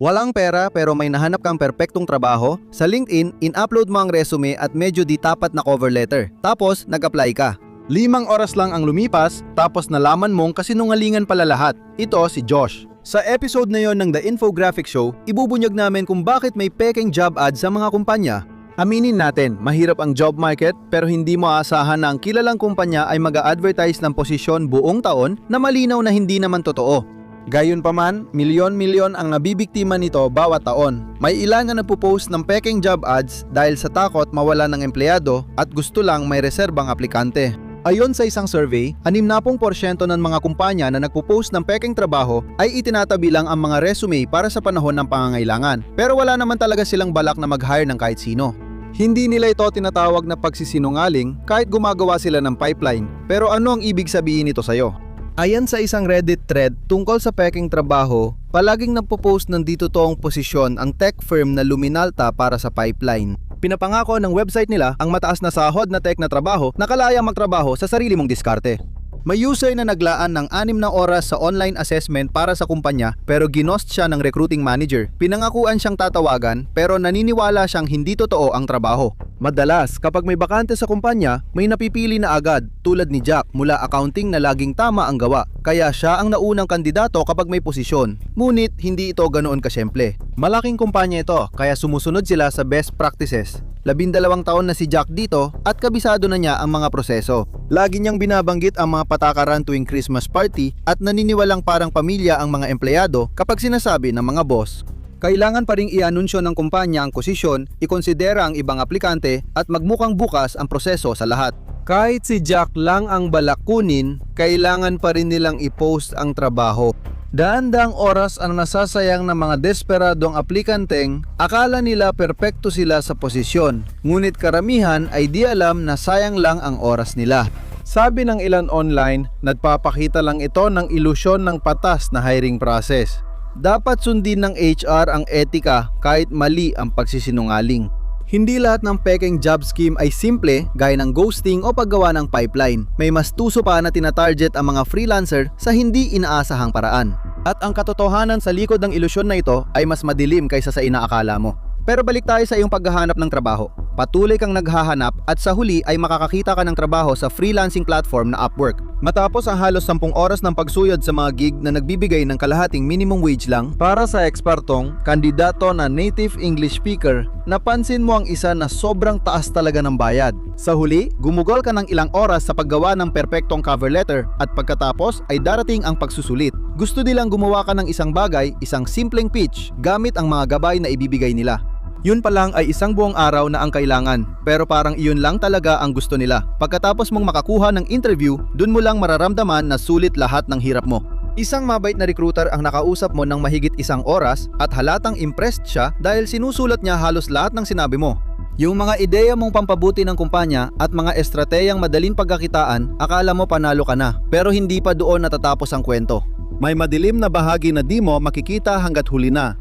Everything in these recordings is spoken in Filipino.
Walang pera pero may nahanap kang perpektong trabaho? Sa LinkedIn, in-upload mo ang resume at medyo di tapat na cover letter. Tapos, nag-apply ka. 5 oras lang ang lumipas, tapos nalaman mong kasinungalingan pala lahat. Ito si Josh. Sa episode na yon ng The Infographic Show, ibubunyag namin kung bakit may peking job ads sa mga kumpanya. Aminin natin, mahirap ang job market pero hindi mo aasahan na ang kilalang kumpanya ay mag-a-advertise ng posisyon buong taon na malinaw na hindi naman totoo. Gayunpaman, milyon-milyon ang nabibiktima nito bawat taon. May ilan na nagpo-post ng peking job ads dahil sa takot mawala ng empleyado at gusto lang may reserbang aplikante. Ayon sa isang survey, 60% ng mga kumpanya na nagpo-post ng peking trabaho ay itinatabi lang ang mga resume para sa panahon ng pangangailangan. Pero wala naman talaga silang balak na mag-hire ng kahit sino. Hindi nila ito tinatawag na pagsisinungaling kahit gumagawa sila ng pipeline. Pero ano ang ibig sabihin nito sa'yo? Ayan sa isang Reddit thread tungkol sa peking trabaho, palaging nagpo-post ng di totoong posisyon ang tech firm na Luminalta para sa pipeline. Pinapangako ng website nila ang mataas na sahod na tech na trabaho na kalaya magtrabaho sa sarili mong diskarte. May user na naglaan ng 6 na oras sa online assessment para sa kumpanya pero ginost siya ng recruiting manager. Pinangakuan siyang tatawagan pero naniniwala siyang hindi totoo ang trabaho. Madalas, kapag may bakante sa kumpanya, may napipili na agad tulad ni Jack mula accounting na laging tama ang gawa. Kaya siya ang naunang kandidato kapag may posisyon. Ngunit hindi ito ganoon kasyemple. Malaking kumpanya ito kaya sumusunod sila sa best practices. 12 taon na si Jack dito at kabisado na niya ang mga proseso. Lagi niyang binabanggit ang mga patakaran tuwing Christmas party at naniniwalang parang pamilya ang mga empleyado kapag sinasabi ng mga boss. Kailangan pa ring i-anunsyo ng kumpanya ang posisyon, ikonsidera ang ibang aplikante at magmukhang bukas ang proseso sa lahat. Kahit si Jack lang ang balak kunin, kailangan pa rin nilang i-post ang trabaho. Daan-daang oras ang nasasayang ng mga desperadong aplikanteng akala nila perpekto sila sa posisyon, ngunit karamihan ay di alam na sayang lang ang oras nila. Sabi ng ilan online, nagpapakita lang ito ng ilusyon ng patas na hiring process. Dapat sundin ng HR ang etika kahit mali ang pagsisinungaling. Hindi lahat ng peking job scheme ay simple gaya ng ghosting o paggawa ng pipeline. May mas tuso pa na tinatarget ang mga freelancer sa hindi inaasahang paraan. At ang katotohanan sa likod ng ilusyon na ito ay mas madilim kaysa sa inaakala mo. Pero balik tayo sa iyong paghahanap ng trabaho. Patuloy kang naghahanap at sa huli ay makakakita ka ng trabaho sa freelancing platform na Upwork. Matapos ang halos 10 oras ng pagsuyod sa mga gig na nagbibigay ng kalahating minimum wage lang para sa ekspertong kandidato na native English speaker, napansin mo ang isa na sobrang taas talaga ng bayad. Sa huli, gumugol ka ng ilang oras sa paggawa ng perpektong cover letter at pagkatapos ay darating ang pagsusulit. Gusto nilang gumawa ka ng isang bagay, isang simpleng pitch, gamit ang mga gabay na ibibigay nila. Yun pa lang ay isang buong araw na ang kailangan, pero parang iyon lang talaga ang gusto nila. Pagkatapos mong makakuha ng interview, dun mo lang mararamdaman na sulit lahat ng hirap mo. Isang mabait na recruiter ang nakausap mo ng mahigit 1 oras at halatang impressed siya dahil sinusulat niya halos lahat ng sinabi mo. Yung mga ideya mong pampabuti ng kumpanya at mga estratehiyang madaling pagkakitaan, akala mo panalo ka na, pero hindi pa doon natatapos ang kwento. May madilim na bahagi na di mo makikita hanggat huli na.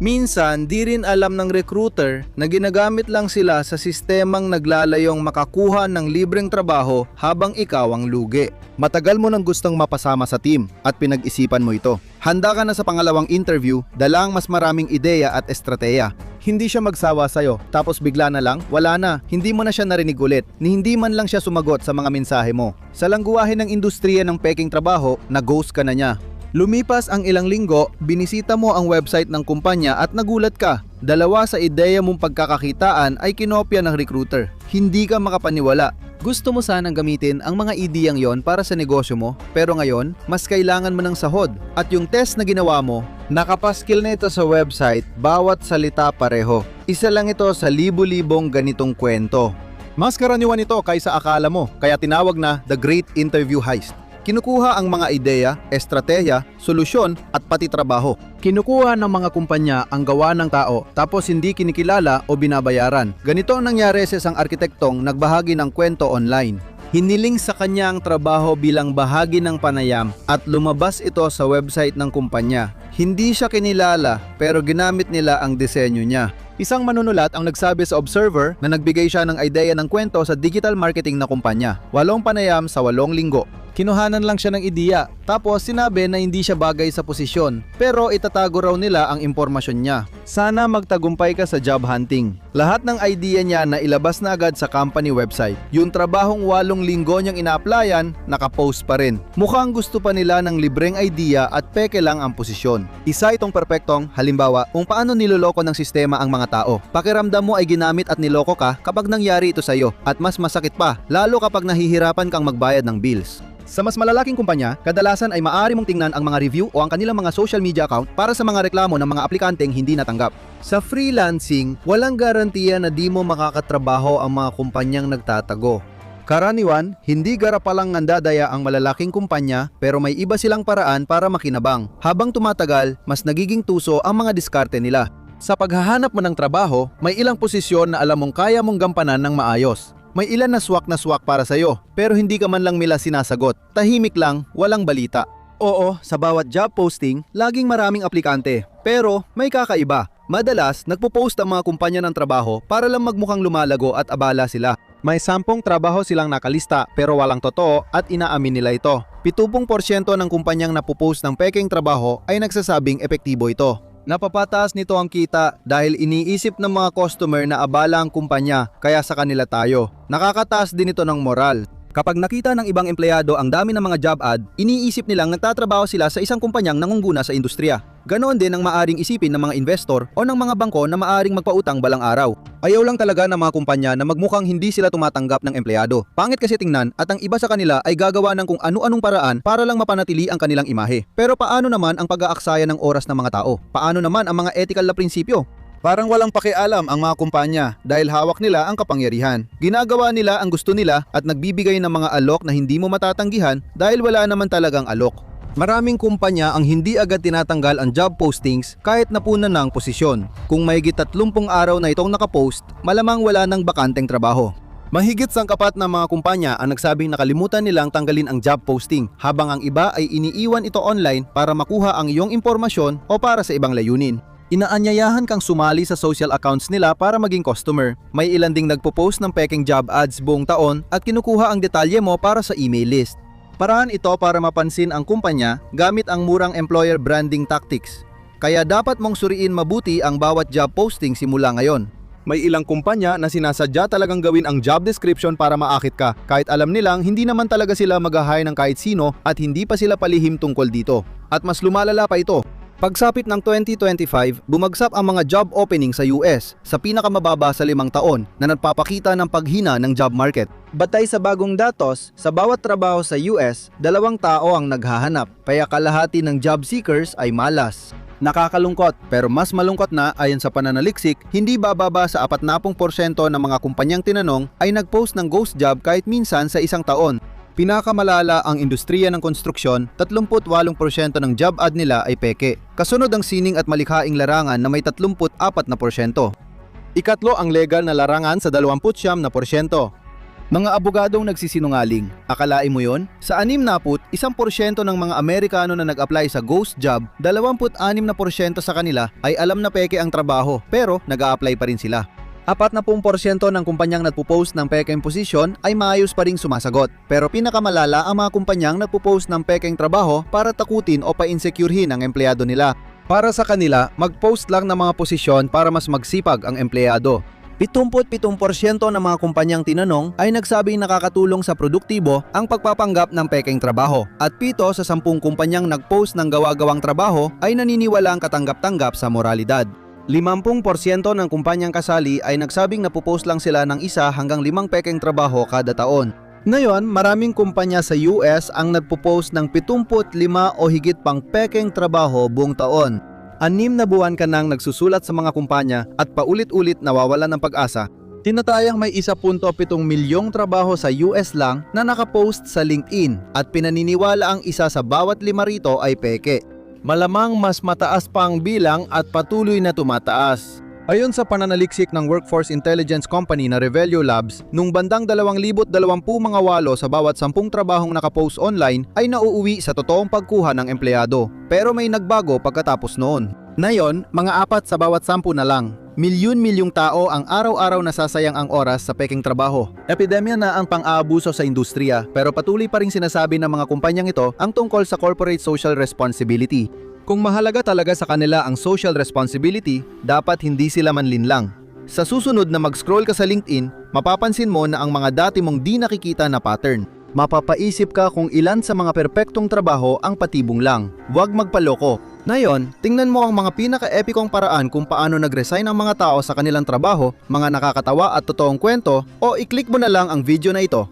Minsan, di rin alam ng recruiter na ginagamit lang sila sa sistemang naglalayong makakuha ng libreng trabaho habang ikaw ang lugi. Matagal mo nang gustong mapasama sa team at pinag-isipan mo ito. Handa ka na sa pangalawang interview, dala ang mas maraming ideya at estrateya. Hindi siya magsawa sa'yo, tapos bigla na lang, wala na, hindi mo na siya narinig ulit, ni hindi man lang siya sumagot sa mga mensahe mo. Sa langguwahe ng industriya ng peking trabaho, na-ghost ka na niya. Lumipas ang ilang linggo, binisita mo ang website ng kumpanya at nagulat ka. 2 sa ideya mong pagkakakitaan ay kinopya ng recruiter. Hindi ka makapaniwala. Gusto mo sanang gamitin ang mga ideyang yon para sa negosyo mo, pero ngayon, mas kailangan mo ng sahod. At yung test na ginawa mo, nakapaskil na ito sa website, bawat salita pareho. Isa lang ito sa libo-libong ganitong kwento. Mas karaniwan ito kaysa akala mo, kaya tinawag na The Great Interview Heist. Kinukuha ang mga ideya, estratehiya, solusyon at pati trabaho. Kinukuha ng mga kumpanya ang gawa ng tao tapos hindi kinikilala o binabayaran. Ganito ang nangyari sa isang arkitektong nagbahagi ng kwento online. Hiniling sa kanya ang trabaho bilang bahagi ng panayam at lumabas ito sa website ng kumpanya. Hindi siya kinilala pero ginamit nila ang disenyo niya. Isang manunulat ang nagsabi sa Observer na nagbigay siya ng ideya ng kwento sa digital marketing na kumpanya. 8 panayam sa 8 linggo. Kinuhanan lang siya ng ideya, tapos sinabi na hindi siya bagay sa posisyon, pero itatago raw nila ang impormasyon niya. Sana magtagumpay ka sa job hunting. Lahat ng idea niya na ilabas na agad sa company website. Yung trabahong 8 linggo niyang ina-applyan, nakapost pa rin. Mukhang gusto pa nila ng libreng idea at peke lang ang posisyon. Isa itong perpektong halimbawa kung paano niloloko ng sistema ang mga tao. Pakiramdam mo ay ginamit at niloko ka kapag nangyari ito sa iyo, at mas masakit pa, lalo kapag nahihirapan kang magbayad ng bills. Sa mas malalaking kumpanya, kadalasan ay maaari mong tingnan ang mga review o ang kanilang mga social media account para sa mga reklamo ng mga aplikanteng hindi natanggap. Sa freelancing, walang garantiya na di mo makakatrabaho ang mga kumpanyang nagtatago. Karaniwan, hindi garapalang nandadaya ang malalaking kumpanya, pero may iba silang paraan para makinabang. Habang tumatagal, mas nagiging tuso ang mga diskarte nila. Sa paghahanap mo ng trabaho, may ilang posisyon na alam mong kaya mong gampanan ng maayos. May ilan na swak para sa'yo, pero hindi ka man lang nila sinasagot. Tahimik lang, walang balita. Oo, sa bawat job posting, laging maraming aplikante. Pero may kakaiba. Madalas, nagpo-post ang mga kumpanya ng trabaho para lang magmukhang lumalago at abala sila. May 10 trabaho silang nakalista pero walang totoo at inaamin nila ito. 70% ng kumpanyang napopost ng pekeng trabaho ay nagsasabing epektibo ito. Napapataas nito ang kita dahil iniisip ng mga customer na abala ang kumpanya, kaya sa kanila tayo. Nakakataas din ito ng moral. Kapag nakita ng ibang empleyado ang dami ng mga job ad, iniisip nilang nagtatrabaho sila sa isang kumpanyang nangungguna sa industriya. Ganoon din ang maaring isipin ng mga investor o ng mga bangko na maaring magpautang balang araw. Ayaw lang talaga ng mga kumpanya na magmukhang hindi sila tumatanggap ng empleyado. Pangit kasi tingnan at ang iba sa kanila ay gagawa ng kung ano-anong paraan para lang mapanatili ang kanilang imahe. Pero paano naman ang pag-aaksaya ng oras ng mga tao? Paano naman ang mga ethical na prinsipyo? Parang walang pakialam ang mga kumpanya dahil hawak nila ang kapangyarihan. Ginagawa nila ang gusto nila at nagbibigay ng mga alok na hindi mo matatanggihan dahil wala naman talagang alok. Maraming kumpanya ang hindi agad tinatanggal ang job postings kahit napunan na ang posisyon. Kung mahigit 30 araw na itong nakapost, malamang wala ng bakanteng trabaho. Mahigit sangkapat ng mga kumpanya ang nagsabing nakalimutan nilang tanggalin ang job posting, habang ang iba ay iniiwan ito online para makuha ang iyong impormasyon o para sa ibang layunin. Inaanyayahan kang sumali sa social accounts nila para maging customer. May ilan ding nagpo-post ng peking job ads buong taon at kinukuha ang detalye mo para sa email list. Paraan ito para mapansin ang kumpanya gamit ang murang employer branding tactics. Kaya dapat mong suriin mabuti ang bawat job posting simula ngayon. May ilang kumpanya na sinasadya talagang gawin ang job description para maakit ka, kahit alam nilang hindi naman talaga sila mag-hire ng kahit sino at hindi pa sila palihim tungkol dito. At mas lumalala pa ito. Pagsapit ng 2025, bumagsak ang mga job opening sa US sa pinakamababa sa 5 taon na nagpapakita ng paghina ng job market. Batay sa bagong datos, sa bawat trabaho sa US, 2 tao ang naghahanap, kaya kalahati ng job seekers ay malas. Nakakalungkot, pero mas malungkot na ayon sa pananaliksik, hindi bababa sa 40% ng mga kumpanyang tinanong ay nagpost ng ghost job kahit minsan sa isang taon. Pinakamalala ang industriya ng konstruksyon, 38% ng job ad nila ay peke. Kasunod ang sining at malikhaing larangan na may 34%. Ikatlo ang legal na larangan sa 29%. Mga abogadong nagsisinungaling. Akalain mo yon? Sa 61% ng mga Amerikano na nag-apply sa ghost job, 26% sa kanila ay alam na peke ang trabaho pero nag-a-apply pa rin sila. 40% ng kumpanyang nagpo-post ng pekeng posisyon ay maayos pa ring sumasagot. Pero pinakamalala ang mga kumpanyang nagpo-post ng pekeng trabaho para takutin o pa-insecurehin ang empleyado nila. Para sa kanila, mag-post lang ng mga posisyon para mas magsipag ang empleyado. 77% ng mga kumpanyang tinanong ay nagsabing nakakatulong sa produktibo ang pagpapanggap ng pekeng trabaho. At 7 sa 10 kumpanyang nag-post ng gawa-gawang trabaho ay naniniwala ang katanggap-tanggap sa moralidad. 50% ng kumpanyang kasali ay nagsabing napopost lang sila ng 1 hanggang 5 pekeng trabaho kada taon. Ngayon, maraming kumpanya sa US ang nagpo-post ng 75 o higit pang pekeng trabaho buong taon. 6 na buwan ka nang nagsusulat sa mga kumpanya at paulit-ulit nawawalan ng pag-asa. Tinatayang may 1.7 milyong trabaho sa US lang na nakapost sa LinkedIn at pinaniniwala ang 1 sa bawat 5 rito ay peke. Malamang mas mataas pa ang bilang at patuloy na tumataas. Ayon sa pananaliksik ng workforce intelligence company na Revelio Labs, nung bandang 2020 mga walo sa bawat 10 trabahong nakapost online ay nauuwi sa totoong pagkuha ng empleyado. Pero may nagbago pagkatapos noon. Ngayon, mga 4 sa bawat 10 na lang. Milyon-milyong tao ang araw-araw nasasayang ang oras sa peking trabaho. Epidemya na ang pang-aabuso sa industriya, pero patuloy pa ring sinasabi ng mga kumpanyang ito ang tungkol sa corporate social responsibility. Kung mahalaga talaga sa kanila ang social responsibility, dapat hindi sila manlinlang. Sa susunod na mag-scroll ka sa LinkedIn, mapapansin mo na ang mga dati mong di nakikita na pattern. Mapapaisip ka kung ilan sa mga perpektong trabaho ang patibong lang. Huwag magpaloko. Ngayon, tingnan mo ang mga pinaka-epikong paraan kung paano nag-resign ang mga tao sa kanilang trabaho, mga nakakatawa at totoong kwento, o i-click mo na lang ang video na ito.